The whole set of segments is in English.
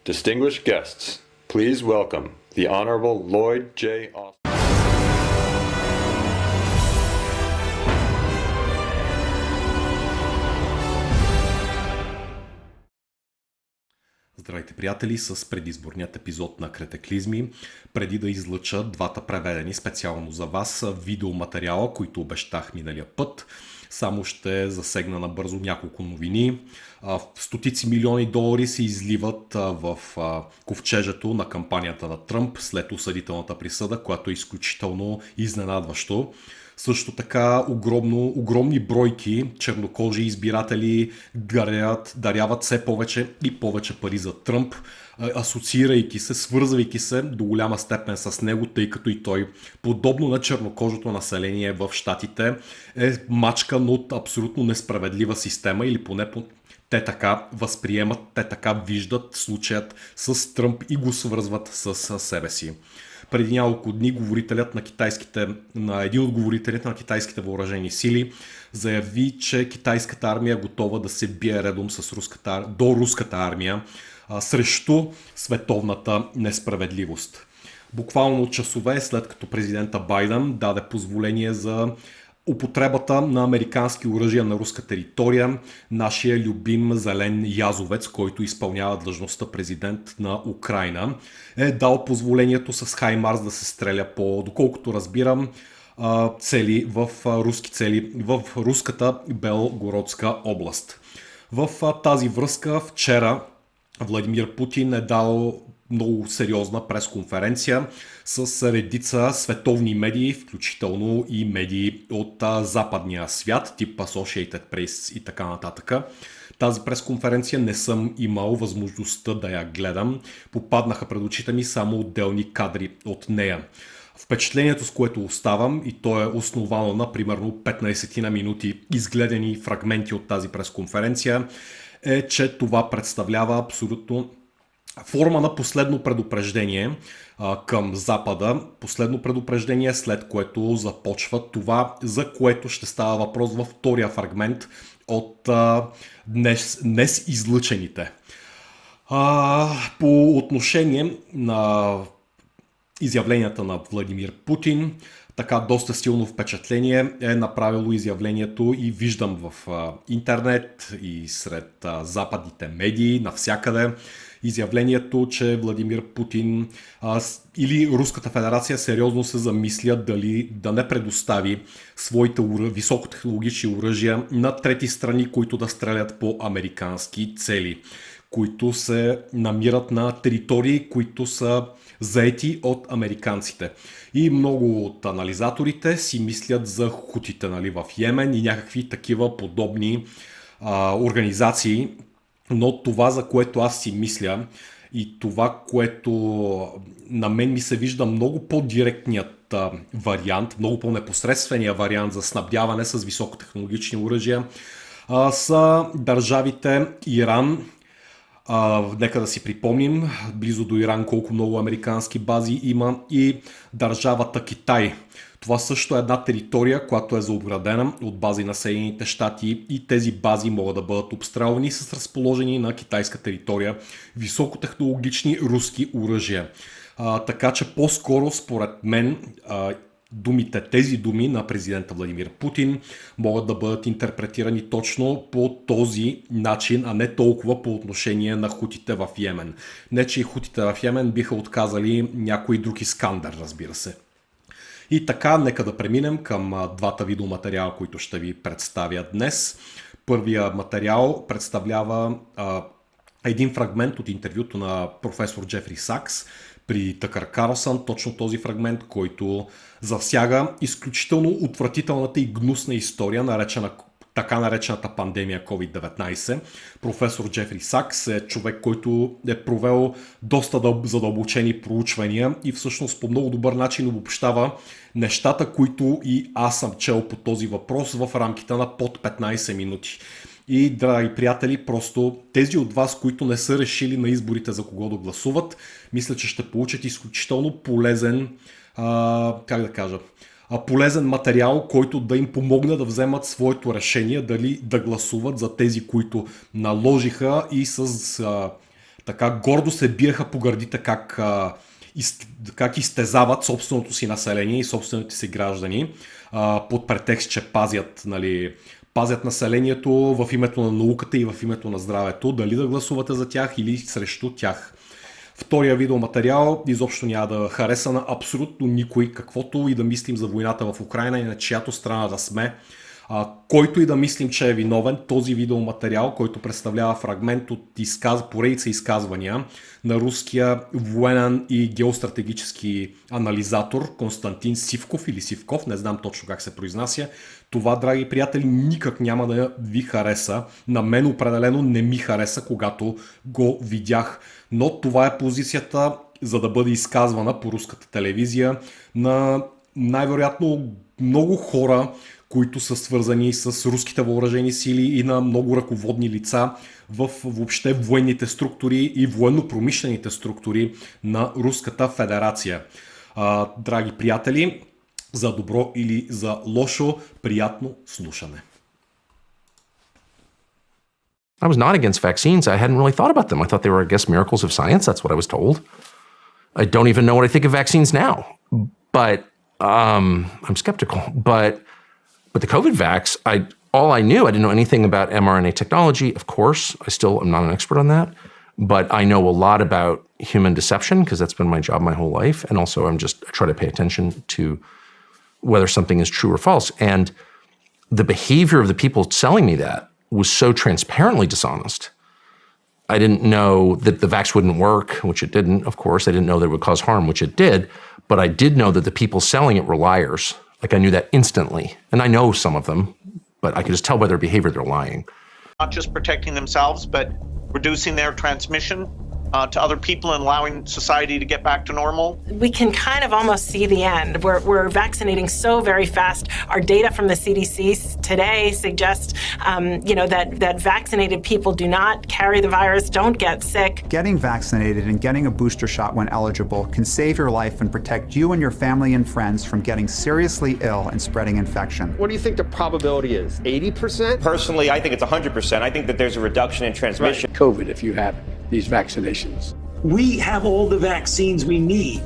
Distinguished guests, please welcome the Honorable Lloyd J. Austin. Здравейте, приятели, с предизборният епизод на Кретеклизми. Преди да излъча двата преведени специално за вас видеоматериала, които обещах миналия път, само ще засегна набързо няколко новини. Стотици милиони долари се изливат в ковчежето на кампанията на Тръмп след осъдителната присъда, която е изключително изненадващо. Също така огромни бройки чернокожи избиратели даряват все повече и повече пари за Тръмп, асоциирайки се, свързвайки се до голяма степен с него, тъй като и той, подобно на чернокожото население в щатите, е мачкан от абсолютно несправедлива система, или поне те така възприемат, те така виждат случаят с Тръмп и го свързват с себе си. Преди няколко дни един от говорителите на китайските въоръжени сили заяви, че китайската армия е готова да се бие редом с руската армия срещу световната несправедливост. Буквално часове след като президента Байден даде позволение за употребата на американски оръжия на руска територия, нашия любим зелен язовец, който изпълнява длъжността президент на Украйна, е дал позволението с Хаймарс да се стреля по, доколкото разбирам, руски цели в руската Белгородска област. В тази връзка вчера Владимир Путин е дал много сериозна пресконференция с редица световни медии, включително и медии от западния свят, тип Associated Press и така нататък. Тази пресконференция не съм имал възможността да я гледам. Попаднаха пред очите ми само отделни кадри от нея. Впечатлението, с което оставам, и то е основано на примерно 15 на минути изгледани фрагменти от тази пресконференция, е, че това представлява абсолютно форма на последно предупреждение към Запада, последно предупреждение, след което започва това, за което ще става въпрос във втория фрагмент от днес излъчените. По отношение на изявленията на Владимир Путин, така доста силно впечатление е направило изявлението и виждам в интернет и сред западните медии навсякъде изявлението, че Владимир Путин или Руската федерация сериозно се замислят дали да не предостави своите високотехнологични оръжия на трети страни, които да стрелят по американски цели, които се намират на територии, които са заети от американците. И много от анализаторите си мислят за хутите, в Йемен и някакви такива подобни организации, но това, за което аз си мисля, и това, което на мен ми се вижда много по-директният вариант, много по-непосредствения вариант за снабдяване с високотехнологични оръжия, са държавите Иран. Нека да си припомним близо до Иран колко много американски бази има, и държавата Китай. Това също е една територия, която е заобградена от бази на Съединените щати, и тези бази могат да бъдат обстрелвани с разположени на китайска територия високотехнологични руски оръжия. Така че по-скоро според мен тези думи на президента Владимир Путин могат да бъдат интерпретирани точно по този начин, а не толкова по отношение на хутите в Йемен. Не, че и хутите в Йемен биха отказали някой друг Искандер, разбира се. И така, нека да преминем към двата видеоматериала, които ще ви представя днес. Първия материал представлява един фрагмент от интервюто на професор Джефри Сакс при Тъкър Карлсън, точно този фрагмент, който засяга изключително отвратителната и гнусна история, така наречената пандемия COVID-19. Професор Джефри Сакс е човек, който е провел доста задълбочени проучвания и всъщност по много добър начин обобщава нещата, които и аз съм чел по този въпрос в рамките на под 15 минути. И, драги приятели, просто тези от вас, които не са решили на изборите за кого да гласуват, мисля, че ще получат изключително полезен, полезен материал, който да им помогне да вземат своето решение дали да гласуват за тези, които наложиха и с така гордо се биеха по гърдите как изтезават собственото си население и собствените си граждани под претекст, че пазят населението в името на науката и в името на здравето, дали да гласувате за тях или срещу тях. Втория видеоматериал изобщо няма да хареса на абсолютно никой, каквото и да мислим за войната в Украйна и на чиято страна да сме. Който и да мислим, че е виновен, този видеоматериал, който представлява фрагмент от поредица изказвания на руския военен и геостратегически анализатор Константин Сивков или Сивков, не знам точно как се произнася. Това, драги приятели, никак няма да ви хареса. На мен определено не ми хареса, когато го видях. Но това е позицията, за да бъде изказвана по руската телевизия на най-вероятно много хора, които са свързани с руските въоръжени сили и на много ръководни лица в въобще военните структури и военно-промишлените структури на Руската федерация. Драги приятели, за добро или за лошо, приятно слушане. I was not against vaccines. I hadn't really thought about them. I thought they were, I guess, miracles of science. That's what I was told. I don't even know what I think of vaccines now. But I'm skeptical. But the COVID vax, all I knew, I didn't know anything about mRNA technology. Of course, I still am not an expert on that. But I know a lot about human deception because that's been my job my whole life. And also I try to pay attention to whether something is true or false. And the behavior of the people selling me that was so transparently dishonest. I didn't know that the vax wouldn't work, which it didn't, of course. I didn't know that it would cause harm, which it did. But I did know that the people selling it were liars. Like I knew that instantly. And I know some of them, but I could just tell by their behavior they're lying. Not just protecting themselves, but reducing their transmission to other people and allowing society to get back to normal. We can kind of almost see the end. We're vaccinating so very fast. Our data from the CDC today suggests, that vaccinated people do not carry the virus, don't get sick. Getting vaccinated and getting a booster shot when eligible can save your life and protect you and your family and friends from getting seriously ill and spreading infection. What do you think the probability is? 80%? Personally, I think it's 100%. I think that there's a reduction in transmission. Right. COVID, if you have these vaccinations. We have all the vaccines we need.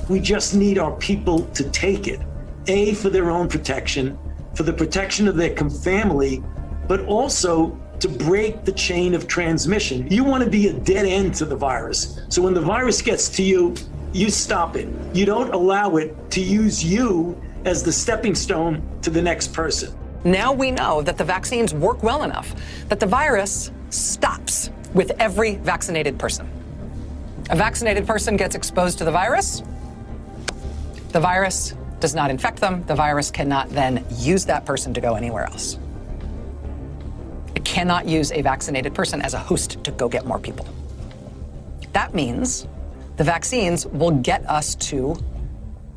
We just need our people to take it. A, for their own protection, for the protection of their family, but also to break the chain of transmission. You want to be a dead end to the virus. So when the virus gets to you, you stop it. You don't allow it to use you as the stepping stone to the next person. Now we know that the vaccines work well enough that the virus stops with every vaccinated person. A vaccinated person gets exposed to the virus does not infect them, the virus cannot then use that person to go anywhere else. It cannot use a vaccinated person as a host to go get more people. That means the vaccines will get us to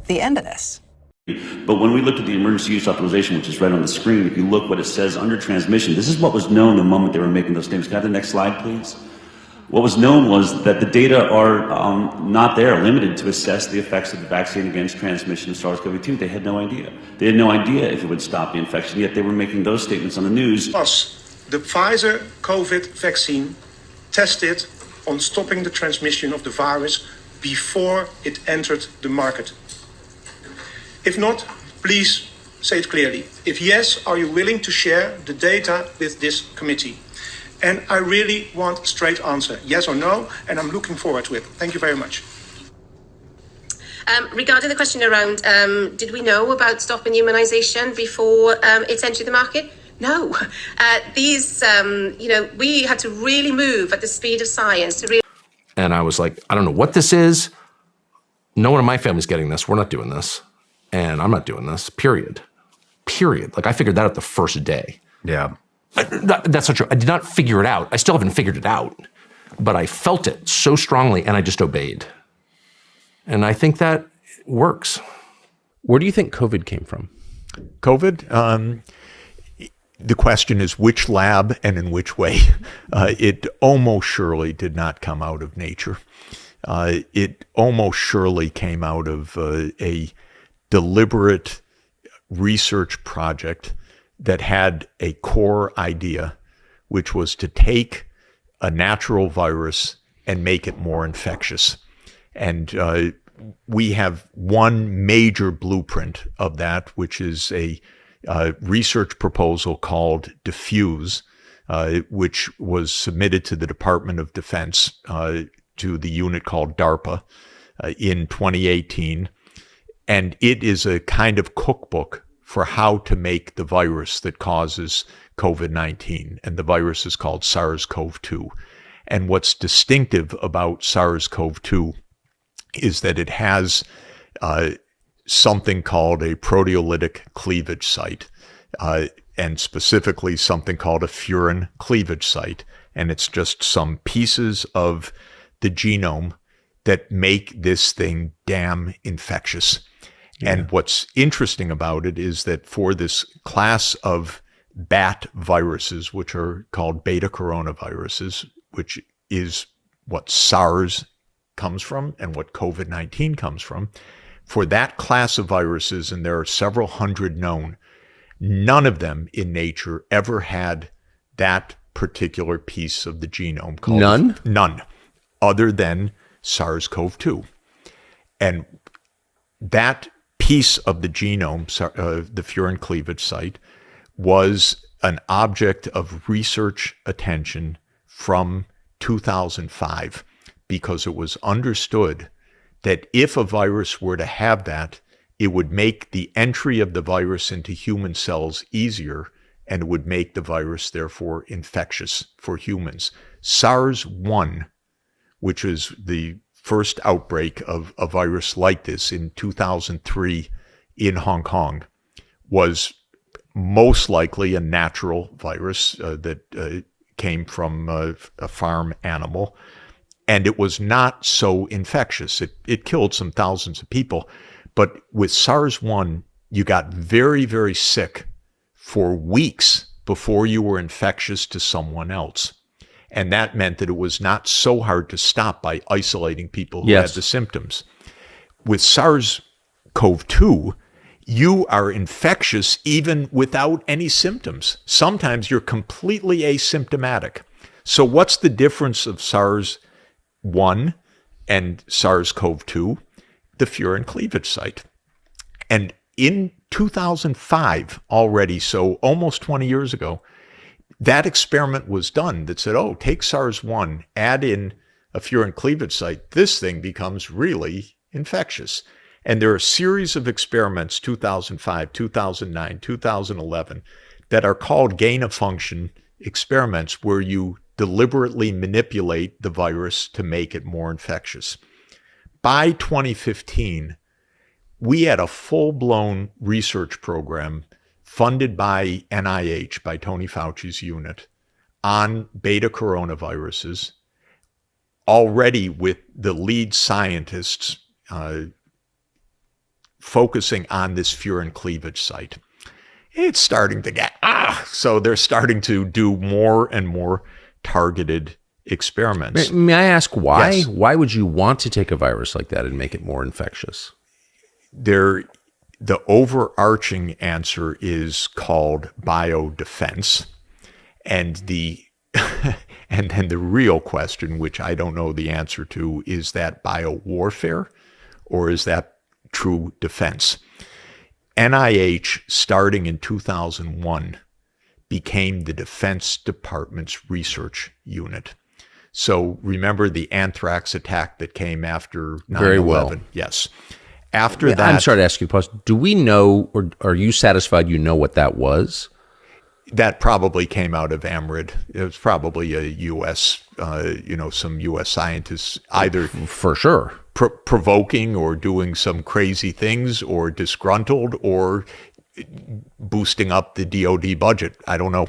the end of this. But when we looked at the emergency use authorization, which is right on the screen, if you look what it says under transmission, this is what was known the moment they were making those statements. Can I have the next slide, please? What was known was that the data are not there, limited to assess the effects of the vaccine against transmission of SARS-CoV-2. They had no idea. They had no idea if it would stop the infection, yet they were making those statements on the news. Plus, the Pfizer COVID vaccine tested on stopping the transmission of the virus before it entered the market. If not, please say it clearly. If yes, are you willing to share the data with this committee? And I really want a straight answer, yes or no, and I'm looking forward to it. Thank you very much. Regarding the question around, did we know about stopping immunization before it entered the market? No. We had to really move at the speed of science to really... And I was like, I don't know what this is. No one in my family's getting this. We're not doing this. And I'm not doing this, period. Like I figured that out the first day. Yeah. That's not true. I did not figure it out. I still haven't figured it out. But I felt it so strongly and I just obeyed. And I think that works. Where do you think COVID came from? COVID? The question is which lab and in which way. It almost surely did not come out of nature. It almost surely came out of a deliberate research project that had a core idea, which was to take a natural virus and make it more infectious. And we have one major blueprint of that, which is a research proposal called Diffuse, which was submitted to the Department of Defense, to the unit called DARPA, in 2018. And it is a kind of cookbook for how to make the virus that causes COVID-19. And the virus is called SARS-CoV-2. And what's distinctive about SARS-CoV-2 is that it has something called a proteolytic cleavage site, and specifically something called a furin cleavage site. And it's just some pieces of the genome that make this thing damn infectious. Yeah. And what's interesting about it is that for this class of bat viruses, which are called beta coronaviruses, which is what SARS comes from and what COVID-19 comes from, for that class of viruses, and there are several hundred known, none of them in nature ever had that particular piece of the genome called none, other than SARS-CoV-2. And that piece of the genome, the furin cleavage site, was an object of research attention from 2005, because it was understood that if a virus were to have that, it would make the entry of the virus into human cells easier, and it would make the virus, therefore, infectious for humans. SARS-1, which is the first outbreak of a virus like this in 2003 in Hong Kong, was most likely a natural virus that came from a farm animal. And it was not so infectious. It killed some thousands of people. But with SARS-1, you got very, very sick for weeks before you were infectious to someone else. And that meant that it was not so hard to stop by isolating people who had the symptoms. With SARS-CoV-2, you are infectious even without any symptoms. Sometimes you're completely asymptomatic. So what's the difference of SARS-1 and SARS-CoV-2? The furin cleavage site. And in 2005 already, so almost 20 years ago, that experiment was done that said, oh, take SARS-1, add in a furin cleavage site, this thing becomes really infectious. And there are a series of experiments, 2005, 2009, 2011, that are called gain-of-function experiments, where you deliberately manipulate the virus to make it more infectious. By 2015, we had a full-blown research program funded by NIH, by Tony Fauci's unit, on beta coronaviruses, already with the lead scientists focusing on this furin cleavage site. It's starting to get, so they're starting to do more and more targeted experiments. May I ask why? Yes. Why would you want to take a virus like that and make it more infectious? The overarching answer is called biodefense. And and then the real question, which I don't know the answer to, is that biowarfare or is that true defense? NIH, starting in 2001, became the Defense Department's research unit. So remember the anthrax attack that came after 9/11? Very well. Yes. After that... I'm sorry to ask you, Paul, do we know, or are you satisfied you know what that was? That probably came out of AMRID. It was probably a U.S., some U.S. scientists either... For sure. Provoking or doing some crazy things, or disgruntled, or boosting up the DoD budget. I don't know.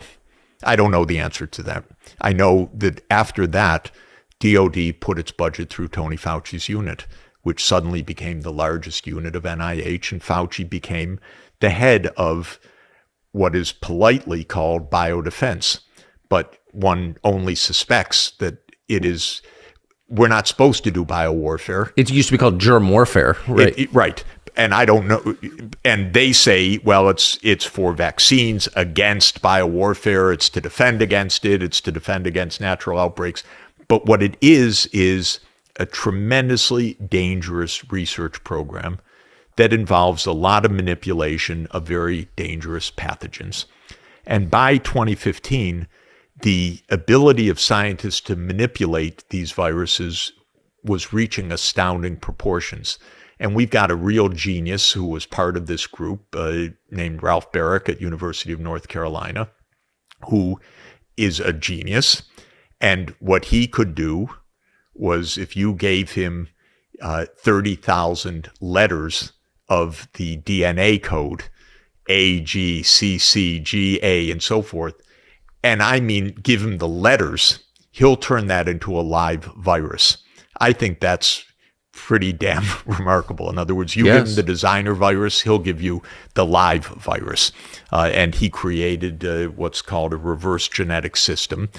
I don't know the answer to that. I know that after that, DoD put its budget through Tony Fauci's unit, which suddenly became the largest unit of NIH, and Fauci became the head of what is politely called biodefense. But one only suspects that it is... We're not supposed to do biowarfare. It used to be called germ warfare, right? Right. And I don't know. And they say, well, it's for vaccines against biowarfare. It's to defend against it. It's to defend against natural outbreaks. But what it is a tremendously dangerous research program that involves a lot of manipulation of very dangerous pathogens. And by 2015, the ability of scientists to manipulate these viruses was reaching astounding proportions. And we've got a real genius who was part of this group named Ralph Barrick at University of North Carolina, who is a genius. And what he could do was, if you gave him 30,000 letters of the DNA code, A, G, C, C, G, A, and so forth, and I mean give him the letters, he'll turn that into a live virus. I think that's pretty damn remarkable. In other words, you give him the designer virus, he'll give you the live virus. And he created what's called a reverse genetic system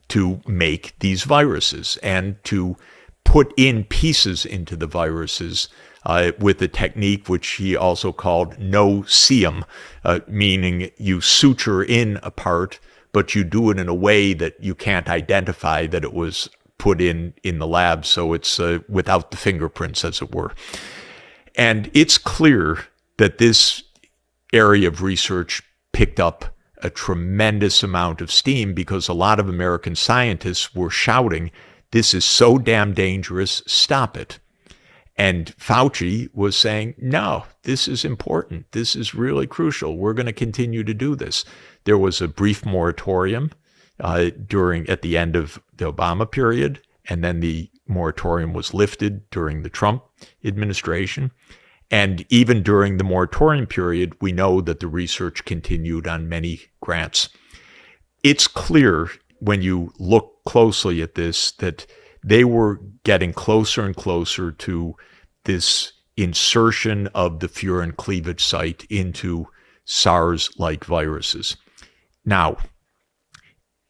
to make these viruses and to put in pieces into the viruses with a technique which he also called no-seum, meaning you suture in a part, but you do it in a way that you can't identify that it was put in the lab, so it's without the fingerprints, as it were. And it's clear that this area of research picked up a tremendous amount of steam because a lot of American scientists were shouting, "This is so damn dangerous, stop it." And Fauci was saying, no, this is important. This is really crucial. We're going to continue to do this. There was a brief moratorium at the end of the Obama period, and then the moratorium was lifted during the Trump administration. And even during the moratorium period, we know that the research continued on many grants. It's clear when you look closely at this that they were getting closer and closer to this insertion of the furin cleavage site into SARS-like viruses. Now,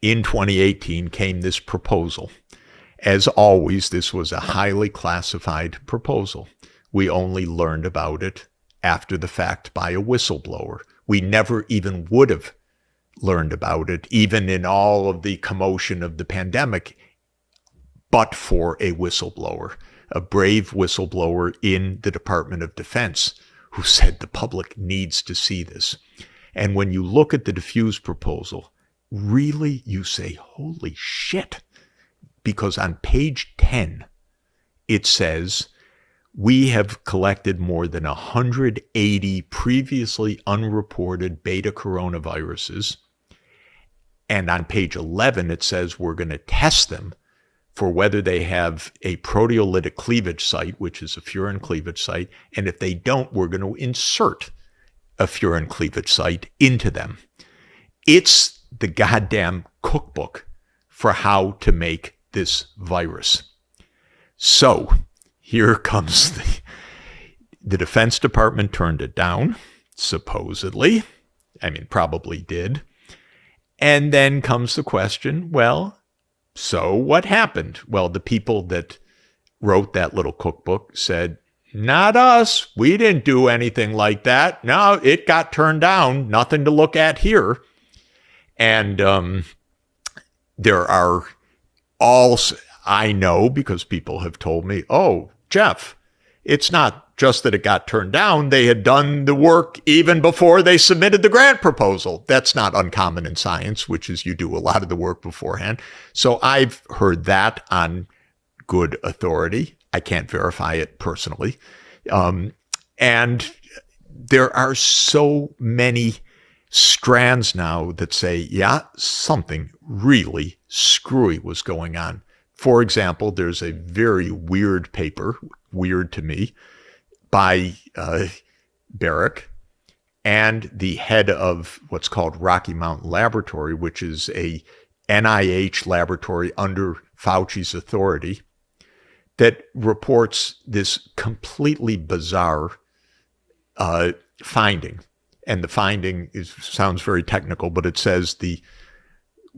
in 2018 came this proposal. As always, this was a highly classified proposal. We only learned about it after the fact by a whistleblower. We never even would have learned about it, even in all of the commotion of the pandemic, but for a whistleblower, a brave whistleblower in the Department of Defense who said the public needs to see this. And when you look at the diffuse proposal, really you say, holy shit, because on page 10, it says, we have collected more than 180 previously unreported beta coronaviruses. And on page 11, it says we're going to test them for whether they have a proteolytic cleavage site, which is a furin cleavage site. And if they don't, we're going to insert a furin cleavage site into them. It's the goddamn cookbook for how to make this virus. So here comes the Defense Department turned it down, supposedly. I mean, probably did. And then comes the question, well, so what happened? Well, the people that wrote that little cookbook said, not us. We didn't do anything like that. No, it got turned down. Nothing to look at here. And there are all, I know because people have told me, oh, Jeff, it's not just that it got turned down. They had done the work even before they submitted the grant proposal. That's not uncommon in science, which is you do a lot of the work beforehand. So I've heard that on good authority. I can't verify it personally. And there are so many strands now that say, yeah, something really screwy was going on. For example, there's a very weird paper, weird to me, by Barrick and the head of what's called Rocky Mountain Laboratory, which is a NIH laboratory under Fauci's authority, that reports this completely bizarre finding. And the finding sounds very technical, but it says the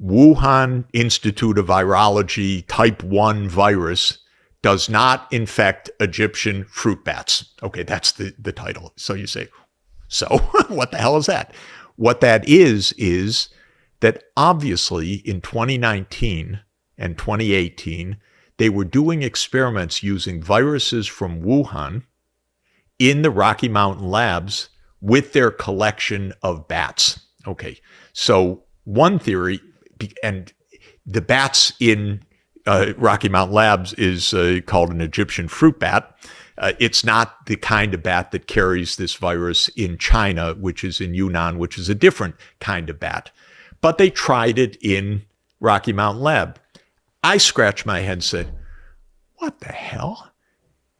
Wuhan Institute of Virology type 1 virus does not infect Egyptian fruit bats. Okay, that's the title. So you say, so what the hell is that? What that is that obviously in 2019, and 2018, they were doing experiments using viruses from Wuhan in the Rocky Mountain labs with their collection of bats. Okay, so one theory, and the bats in Rocky Mountain labs is called an Egyptian fruit bat. It's not the kind of bat that carries this virus in China, which is in Yunnan, which is a different kind of bat. But they tried it in Rocky Mountain lab. I scratched my head and said, what the hell?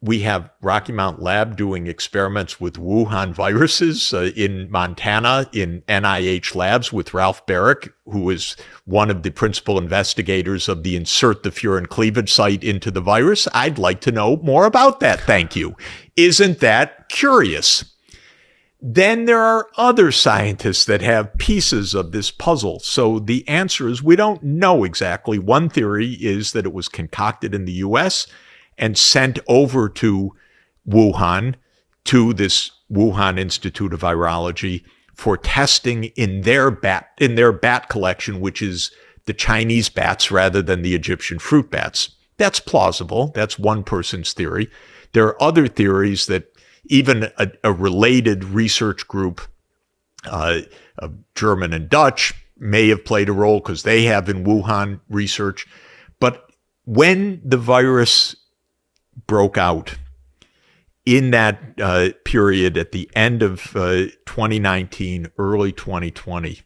We have Rocky Mountain Lab doing experiments with Wuhan viruses in Montana in NIH labs with Ralph Barrick, who is one of the principal investigators of the insert the furin cleavage site into the virus. I'd like to know more about that. Thank you. Isn't that curious? Then there are other scientists that have pieces of this puzzle. So the answer is we don't know exactly. One theory is that it was concocted in the US and sent over to Wuhan, to this Wuhan Institute of Virology, for testing in their bat collection, which is the Chinese bats rather than the Egyptian fruit bats. That's plausible. That's one person's theory. There are other theories that even a related research group, of German and Dutch, may have played a role because they have in Wuhan research. But when the virus broke out in that period at the end of 2019, early 2020,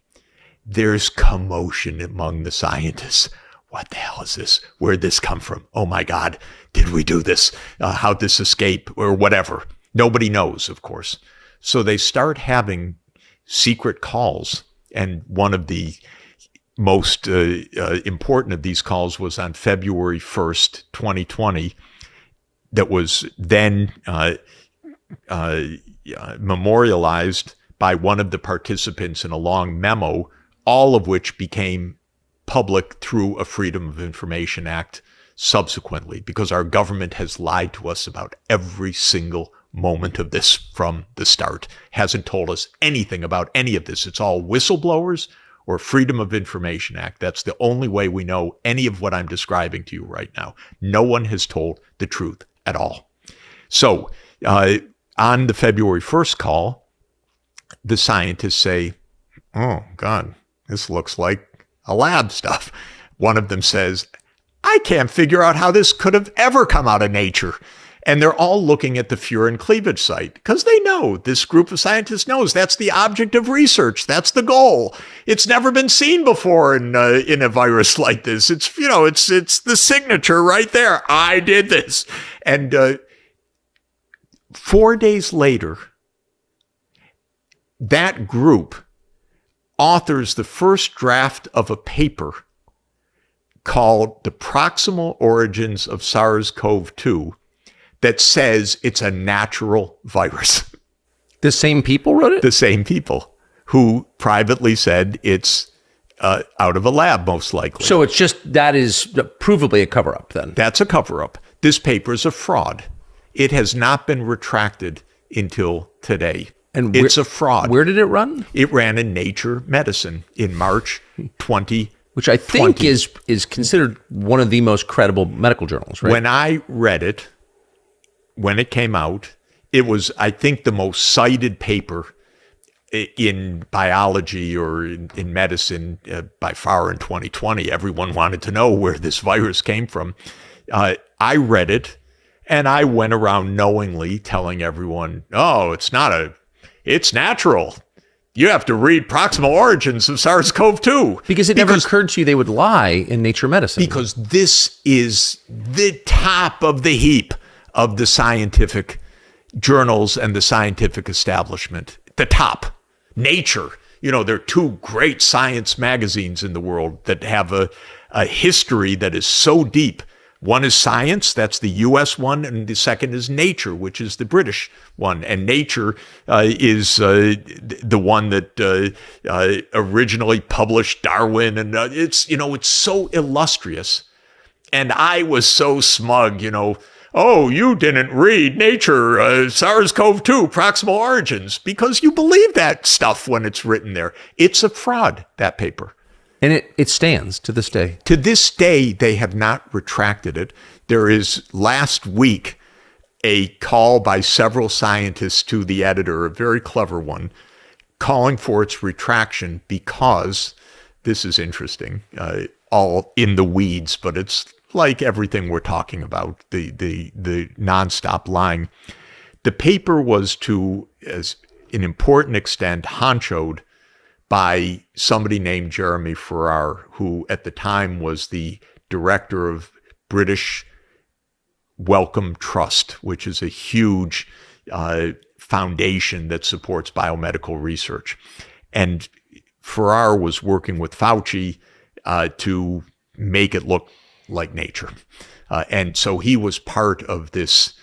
there's commotion among the scientists. What the hell is this? Where'd this come from? Oh my God, did we do this? How'd this escape? Or whatever. Nobody knows, of course. So they start having secret calls. And one of the most important of these calls was on February 1st, 2020, that was then memorialized by one of the participants in a long memo, all of which became public through a Freedom of Information Act subsequently, because our government has lied to us about every single moment of this from the start, hasn't told us anything about any of this. It's all whistleblowers or Freedom of Information Act. That's the only way we know any of what I'm describing to you right now. No one has told the truth at all. So on the February 1st call, the scientists say, oh God, this looks like a lab stuff. One of them says, I can't figure out how this could have ever come out of nature. And they're all looking at the furin cleavage site because they know, this group of scientists knows that's the object of research. That's the goal. It's never been seen before in a virus like this. It's, you know, it's the signature right there. I did this. And 4 days later, that group authors the first draft of a paper called The Proximal Origins of SARS-CoV-2 that says it's a natural virus. The same people wrote it? The same people who privately said it's out of a lab, most likely. So it's just, that is provably a cover-up then? That's a cover-up. This paper is a fraud. It has not been retracted until today. And it's a fraud. Where did it run? It ran in Nature Medicine in March 2020. Which I think is considered one of the most credible medical journals, right? When I read it, when it came out, it was, I think, the most cited paper in biology or in medicine by far in 2020. Everyone wanted to know where this virus came from. I read it, and I went around knowingly telling everyone, oh, it's natural. You have to read Proximal Origins of SARS-CoV-2. Because it never occurred to you they would lie in Nature Medicine. Because this is the top of the heap of the scientific journals and the scientific establishment. The top. Nature. You know, there are two great science magazines in the world that have a history that is so deep. One is Science, that's the US one, and the second is Nature, which is the British one. And Nature is the one that originally published Darwin, and it's so illustrious. And I was so smug, oh, you didn't read Nature, SARS-CoV-2, Proximal Origins, because you believe that stuff when it's written there. It's a fraud, that paper. And it stands to this day. To this day, they have not retracted it. There is, last week, a call by several scientists to the editor, a very clever one, calling for its retraction because, this is interesting, all in the weeds, but it's like everything we're talking about, the nonstop lying. The paper was to, as an important extent, honchoed by somebody named Jeremy Farrar, who at the time was the director of British Wellcome Trust, which is a huge foundation that supports biomedical research. And Farrar was working with Fauci to make it look like nature. And so he was part of this,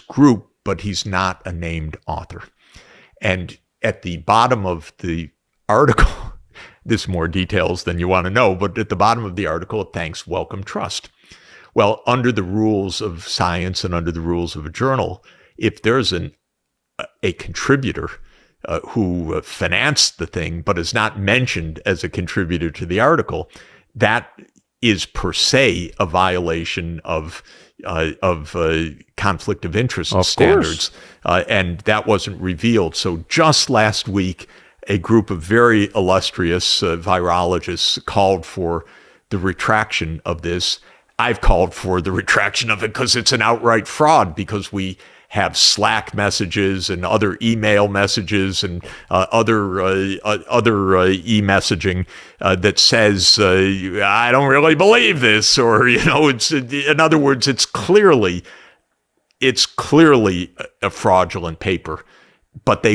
group, but he's not a named author. And at the bottom of the article, this is more details than you want to know, but at the bottom of the article, it thanks Wellcome Trust. Well, under the rules of science and under the rules of a journal, if there's a contributor who financed the thing but is not mentioned as a contributor to the article, that is per se a violation of conflict of interest standards, and that wasn't revealed. So just last week, a group of very illustrious virologists called for the retraction of this. I've called for the retraction of it because it's an outright fraud, because we have Slack messages and other email messages and other e-messaging that says, I don't really believe this, or, it's, in other words, it's clearly a fraudulent paper, but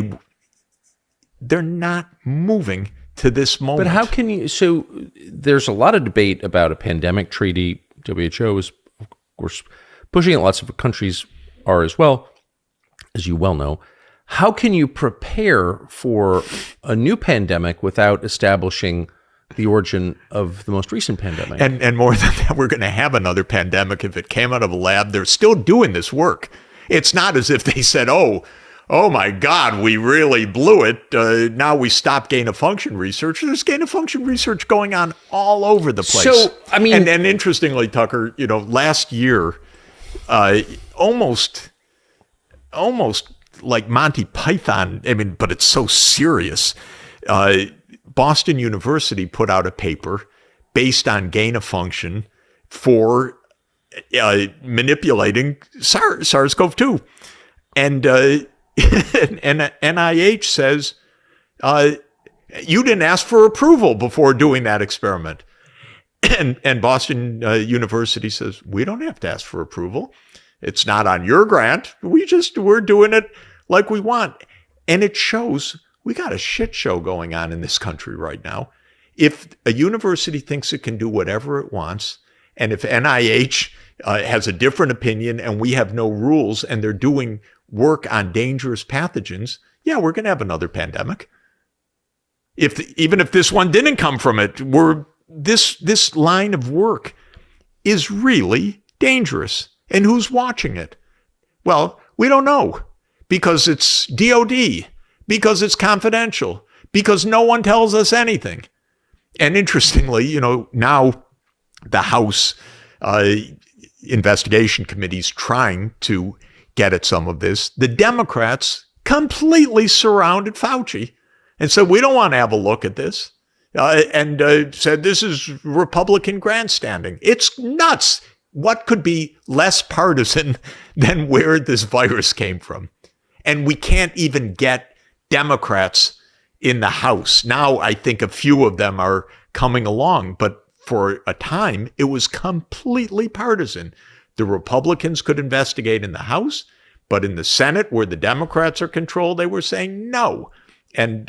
they're not moving to this moment. But how can you, so there's a lot of debate about a pandemic treaty. WHO is, of course, pushing it. Lots of countries are as well, as you well know. How can you prepare for a new pandemic without establishing the origin of the most recent pandemic? And more than that, we're going to have another pandemic. If it came out of a lab, they're still doing this work. It's not as if they said, oh my God, we really blew it. Now we stop gain-of-function research. There's gain-of-function research going on all over the place. So, I mean... And interestingly, Tucker, last year, almost like Monty Python, but it's so serious. Boston University put out a paper based on gain-of-function for manipulating SARS-CoV-2. And NIH says, you didn't ask for approval before doing that experiment. And Boston University says, we don't have to ask for approval. It's not on your grant. We're doing it like we want. And it shows we got a shit show going on in this country right now. If a university thinks it can do whatever it wants, and if NIH has a different opinion and we have no rules and they're doing work on dangerous pathogens, yeah, we're going to have another pandemic. Even if this one didn't come from it, this line of work is really dangerous. And who's watching it? Well, we don't know, because it's DOD, because it's confidential, because no one tells us anything. And interestingly, now the House Investigation Committee is trying to get at some of this. The Democrats completely surrounded Fauci and said, we don't want to have a look at this, and said this is Republican grandstanding. It's nuts. What could be less partisan than where this virus came from? And we can't even get Democrats in the House. Now, I think a few of them are coming along, but for a time, it was completely partisan. The Republicans could investigate in the House, but in the Senate, where the Democrats are controlled, they were saying no. And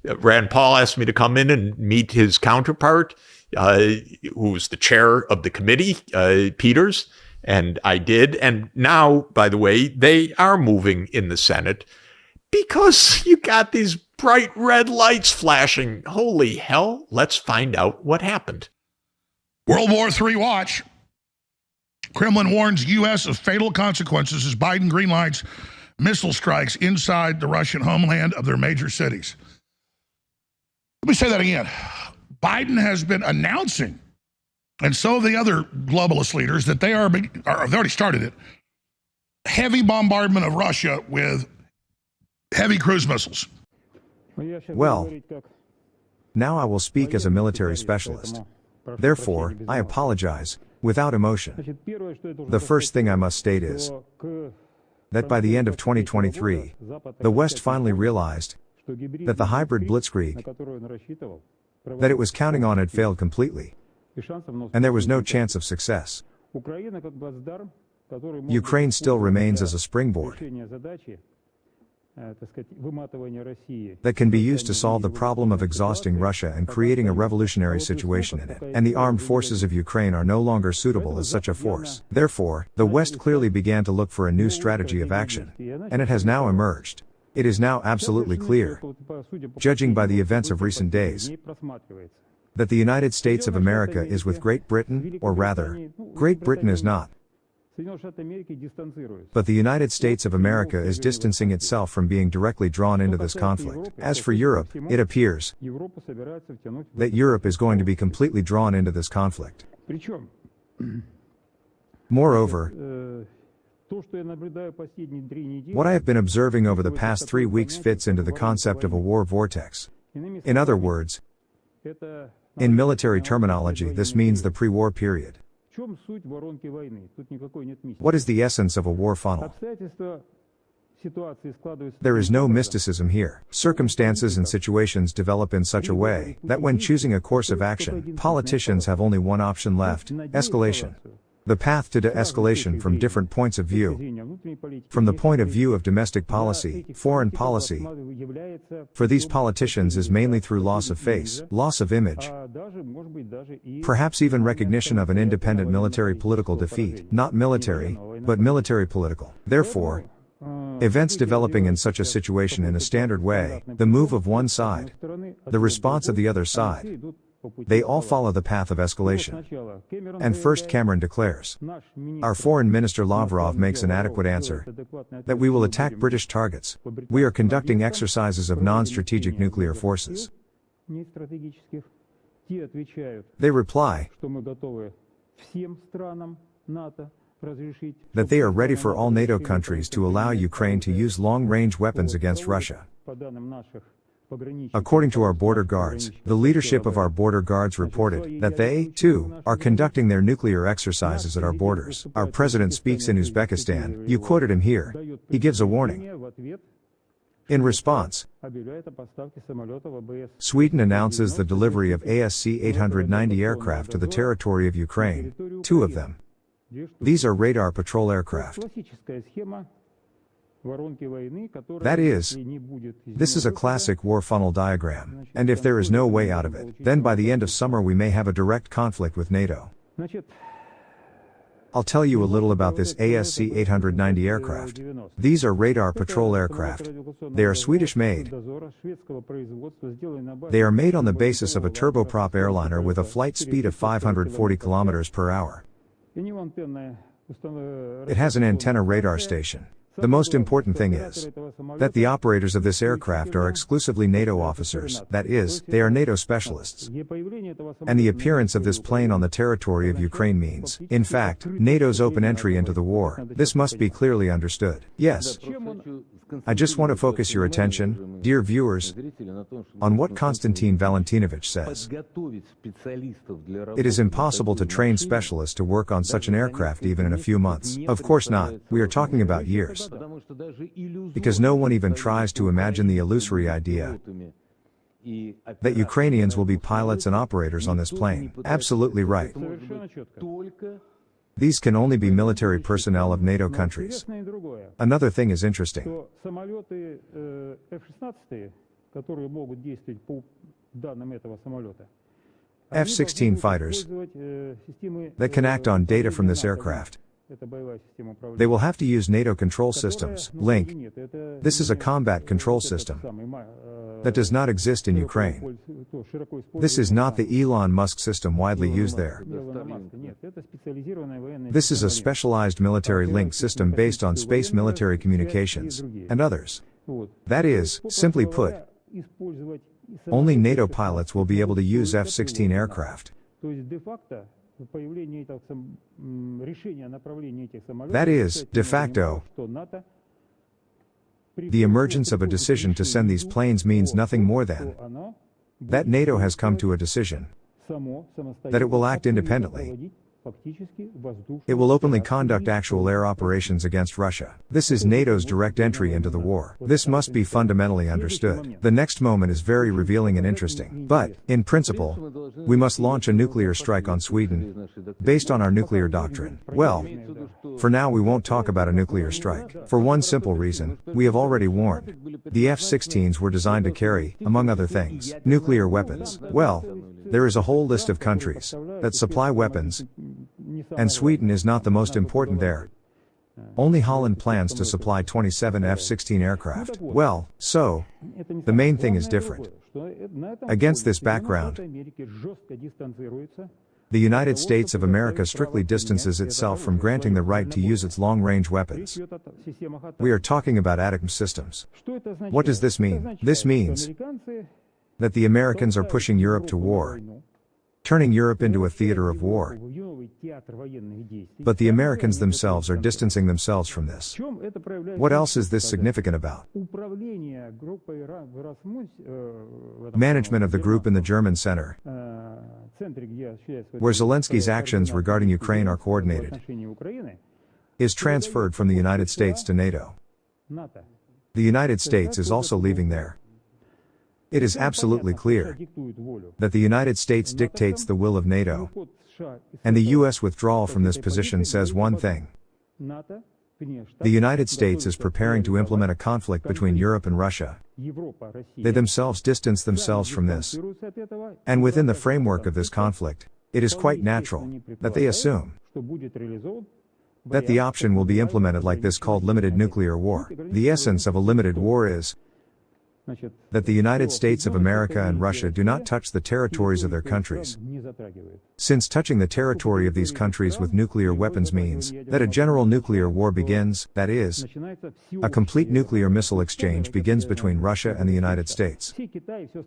Rand Paul asked me to come in and meet his counterpart, who's the chair of the committee, Peters, and I did. And now, by the way, they are moving in the Senate because you got these bright red lights flashing. Holy hell, let's find out what happened. World War III watch. Kremlin warns U.S. of fatal consequences as Biden greenlights missile strikes inside the Russian homeland of their major cities. Let me say that again. Biden has been announcing, and so have the other globalist leaders, that they've already started it, heavy bombardment of Russia with heavy cruise missiles. Well, now I will speak as a military specialist. Therefore, I apologize, without emotion. The first thing I must state is that by the end of 2023, the West finally realized that the hybrid blitzkrieg that it was counting on had failed completely, and there was no chance of success. Ukraine still remains as a springboard that can be used to solve the problem of exhausting Russia and creating a revolutionary situation in it, and the armed forces of Ukraine are no longer suitable as such a force. Therefore, the West clearly began to look for a new strategy of action, and it has now emerged. It is now absolutely clear, judging by the events of recent days, that the United States of America is with Great Britain, or rather, Great Britain is not. But the United States of America is distancing itself from being directly drawn into this conflict. As for Europe, it appears that Europe is going to be completely drawn into this conflict. Moreover, what I have been observing over the past 3 weeks fits into the concept of a war vortex. In other words, in military terminology, this means the pre-war period. What is the essence of a war funnel? There is no mysticism here. Circumstances and situations develop in such a way that when choosing a course of action, politicians have only one option left: escalation. The path to de-escalation from different points of view. From the point of view of domestic policy, foreign policy, for these politicians is mainly through loss of face, loss of image, perhaps even recognition of an independent military political defeat, not military, but military political. Therefore, events developing in such a situation in a standard way, the move of one side, the response of the other side, they all follow the path of escalation. And first Cameron declares, our foreign minister Lavrov makes an adequate answer, that we will attack British targets. We are conducting exercises of non-strategic nuclear forces. They reply that they are ready for all NATO countries to allow Ukraine to use long-range weapons against Russia. According to our border guards, the leadership of our border guards reported that they, too, are conducting their nuclear exercises at our borders. Our president speaks in Uzbekistan. You quoted him here. He gives a warning. In response, Sweden announces the delivery of ASC-890 aircraft to the territory of Ukraine, 2 of them. These are radar patrol aircraft. That is, this is a classic war funnel diagram, and if there is no way out of it, then by the end of summer we may have a direct conflict with NATO. I'll tell you a little about this ASC-890 aircraft. These are radar patrol aircraft. They are Swedish made. They are made on the basis of a turboprop airliner with a flight speed of 540 kilometers per hour. It has an antenna radar station. The most important thing is that the operators of this aircraft are exclusively NATO officers, that is, they are NATO specialists. And the appearance of this plane on the territory of Ukraine means, in fact, NATO's open entry into the war. This must be clearly understood. Yes. I just want to focus your attention, dear viewers, on what Konstantin Valentinovich says. It is impossible to train specialists to work on such an aircraft even in a few months. Of course not, we are talking about years. Because no one even tries to imagine the illusory idea that Ukrainians will be pilots and operators on this plane. Absolutely right. These can only be military personnel of NATO countries. Another thing is interesting. F-16 fighters that can act on data from this aircraft. They will have to use NATO control systems, Link. This is a combat control system that does not exist in Ukraine. This is not the Elon Musk system widely used there. This is a specialized military link system based on space military communications, and others. That is, simply put, only NATO pilots will be able to use F-16 aircraft. That is, de facto, the emergence of a decision to send these planes means nothing more than that NATO has come to a decision that it will act independently. It will openly conduct actual air operations against Russia. This is NATO's direct entry into the war. This must be fundamentally understood. The next moment is very revealing and interesting. But, in principle, we must launch a nuclear strike on Sweden, based on our nuclear doctrine. Well, for now we won't talk about a nuclear strike. For one simple reason, we have already warned. The F-16s were designed to carry, among other things, nuclear weapons. Well, there is a whole list of countries that supply weapons, and Sweden is not the most important there. Only Holland plans to supply 27 F-16 aircraft. Well, so, the main thing is different. Against this background, the United States of America strictly distances itself from granting the right to use its long-range weapons. We are talking about atom systems. What does this mean? This means that the Americans are pushing Europe to war, turning Europe into a theater of war. But the Americans themselves are distancing themselves from this. What else is this significant about? Management of the group in the German center, where Zelensky's actions regarding Ukraine are coordinated, is transferred from the United States to NATO. The United States is also leaving there. It is absolutely clear that the United States dictates the will of NATO, and the US withdrawal from this position says one thing. The United States is preparing to implement a conflict between Europe and Russia. They themselves distance themselves from this. And within the framework of this conflict, it is quite natural that they assume that the option will be implemented like this called limited nuclear war. The essence of a limited war is that the United States of America and Russia do not touch the territories of their countries, since touching the territory of these countries with nuclear weapons means that a general nuclear war begins, that is, a complete nuclear missile exchange begins between Russia and the United States.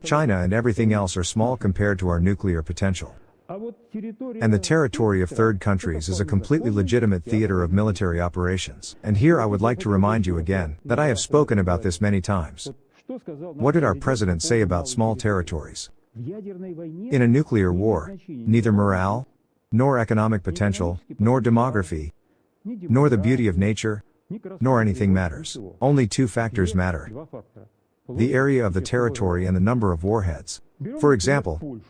China and everything else are small compared to our nuclear potential. And the territory of third countries is a completely legitimate theater of military operations. And here I would like to remind you again that I have spoken about this many times. What did our president say about small territories? In a nuclear war, neither morale, nor economic potential, nor demography, nor the beauty of nature, nor anything matters. Only two factors matter: the area of the territory and the number of warheads. For example,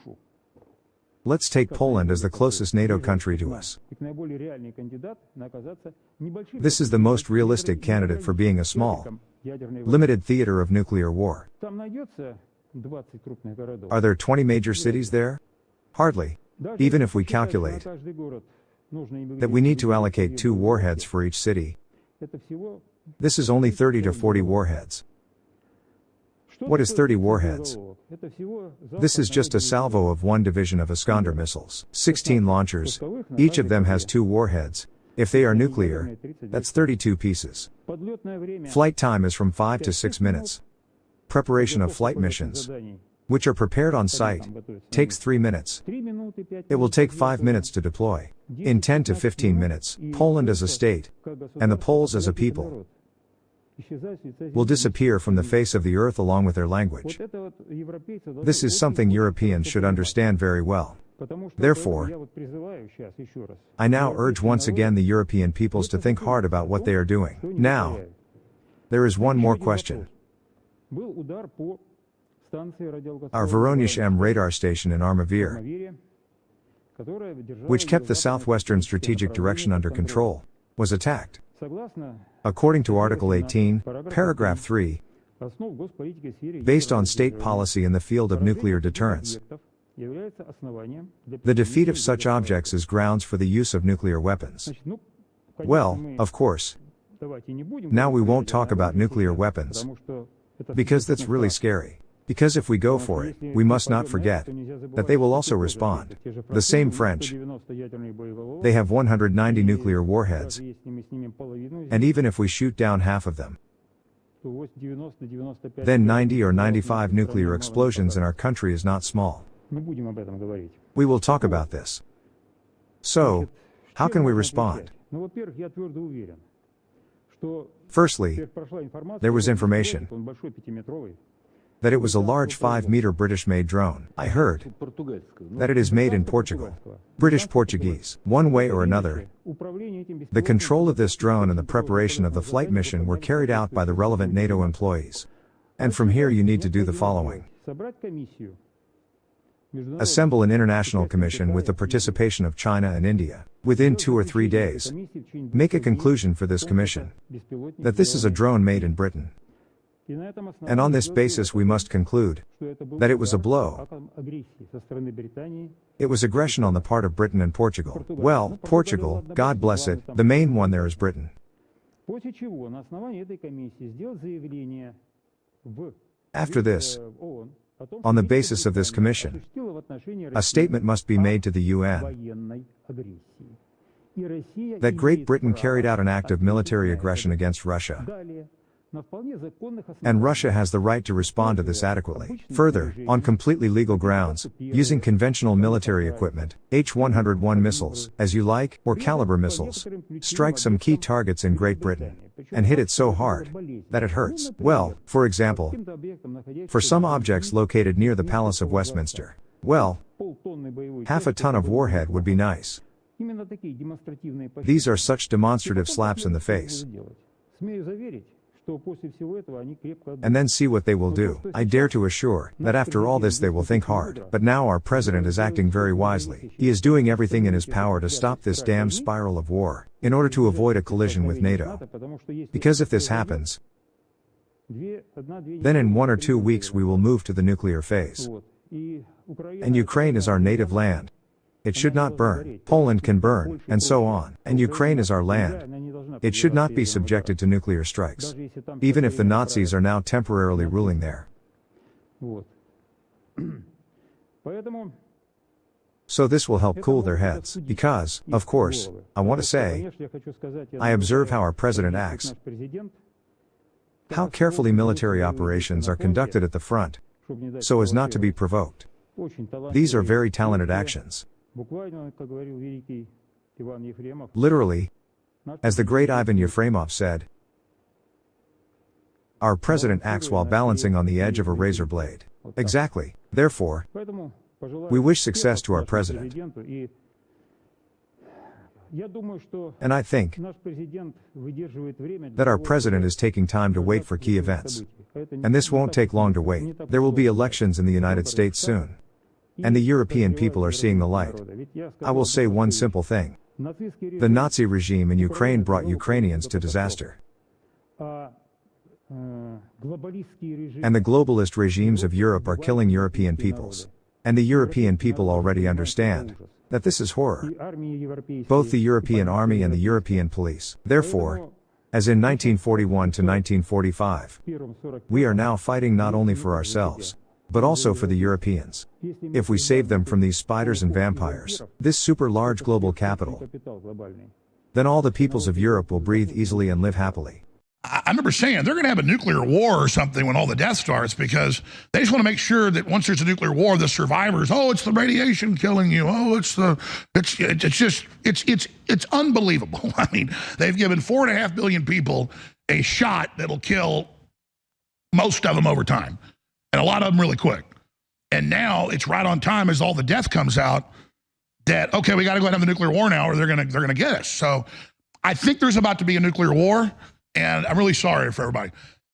let's take Poland as the closest NATO country to us. This is the most realistic candidate for being a small, limited theater of nuclear war. Are there 20 major cities there? Hardly. Even if we calculate that we need to allocate 2 warheads for each city, this is only 30 to 40 warheads. What is 30 warheads? This is just a salvo of 1 division of Iskander missiles. 16 launchers, each of them has 2 warheads. If they are nuclear, that's 32 pieces. Flight time is from 5 to 6 minutes. Preparation of flight missions, which are prepared on site, takes 3 minutes. It will take 5 minutes to deploy. In 10 to 15 minutes, Poland as a state, and the Poles as a people, will disappear from the face of the earth along with their language. This is something Europeans should understand very well. Therefore, I now urge once again the European peoples to think hard about what they are doing. Now, there is one more question. Our Voronezh M radar station in Armavir, which kept the southwestern strategic direction under control, was attacked. According to Article 18, Paragraph 3, based on state policy in the field of nuclear deterrence, the defeat of such objects is grounds for the use of nuclear weapons. Well, of course, now we won't talk about nuclear weapons, because that's really scary. Because if we go for it, we must not forget that they will also respond. The same French, they have 190 nuclear warheads, and even if we shoot down half of them, then 90 or 95 nuclear explosions in our country is not small. We will talk about this. So, how can we respond? Firstly, there was information that it was a large 5-meter British-made drone. I heard that it is made in Portugal. British Portuguese. One way or another, the control of this drone and the preparation of the flight mission were carried out by the relevant NATO employees. And from here you need to do the following. Assemble an international commission with the participation of China and India. Within 2 or 3 days, make a conclusion for this commission that this is a drone made in Britain. And on this basis we must conclude that it was a blow. It was aggression on the part of Britain and Portugal. Well, Portugal, God bless it, the main one there is Britain. After this, on the basis of this commission, a statement must be made to the UN that Great Britain carried out an act of military aggression against Russia. And Russia has the right to respond to this adequately. Further, on completely legal grounds, using conventional military equipment, H-101 missiles, as you like, or caliber missiles, strike some key targets in Great Britain, and hit it so hard that it hurts. Well, for example, for some objects located near the Palace of Westminster, well, half a ton of warhead would be nice. These are such demonstrative slaps in the face. And then see what they will do. I dare to assure that after all this they will think hard. But now our president is acting very wisely. He is doing everything in his power to stop this damn spiral of war, in order to avoid a collision with NATO. Because if this happens, then in 1 or 2 weeks we will move to the nuclear phase. And Ukraine is our native land. It should not burn. Poland can burn, and so on. And Ukraine is our land. It should not be subjected to nuclear strikes, even if the Nazis are now temporarily ruling there. So this will help cool their heads, because, of course, I want to say, I observe how our president acts, how carefully military operations are conducted at the front, so as not to be provoked. These are very talented actions. Literally, as the great Ivan Yefremov said, our president acts while balancing on the edge of a razor blade. Exactly. Therefore, we wish success to our president. And I think that our president is taking time to wait for key events. And this won't take long to wait. There will be elections in the United States soon. And the European people are seeing the light. I will say one simple thing. The Nazi regime in Ukraine brought Ukrainians to disaster. And the globalist regimes of Europe are killing European peoples. And the European people already understand that this is horror. Both the European army and the European police. Therefore, as in 1941 to 1945, we are now fighting not only for ourselves, but also for the Europeans. If we save them from these spiders and vampires, this super large global capital, then all the peoples of Europe will breathe easily and live happily. I remember saying they're going to have a nuclear war or something when all the death starts, because they just want to make sure that once there's a nuclear war, the survivors, oh, it's the radiation killing you. Oh, it's unbelievable. I mean, they've given 4.5 billion people a shot that'll kill most of them over time, and a lot of them really quick. And now it's right on time as all the death comes out that, okay, we got to go ahead and have the nuclear war now, or they're gonna get us. So I think there's about to be a nuclear war. And I'm really sorry for everybody.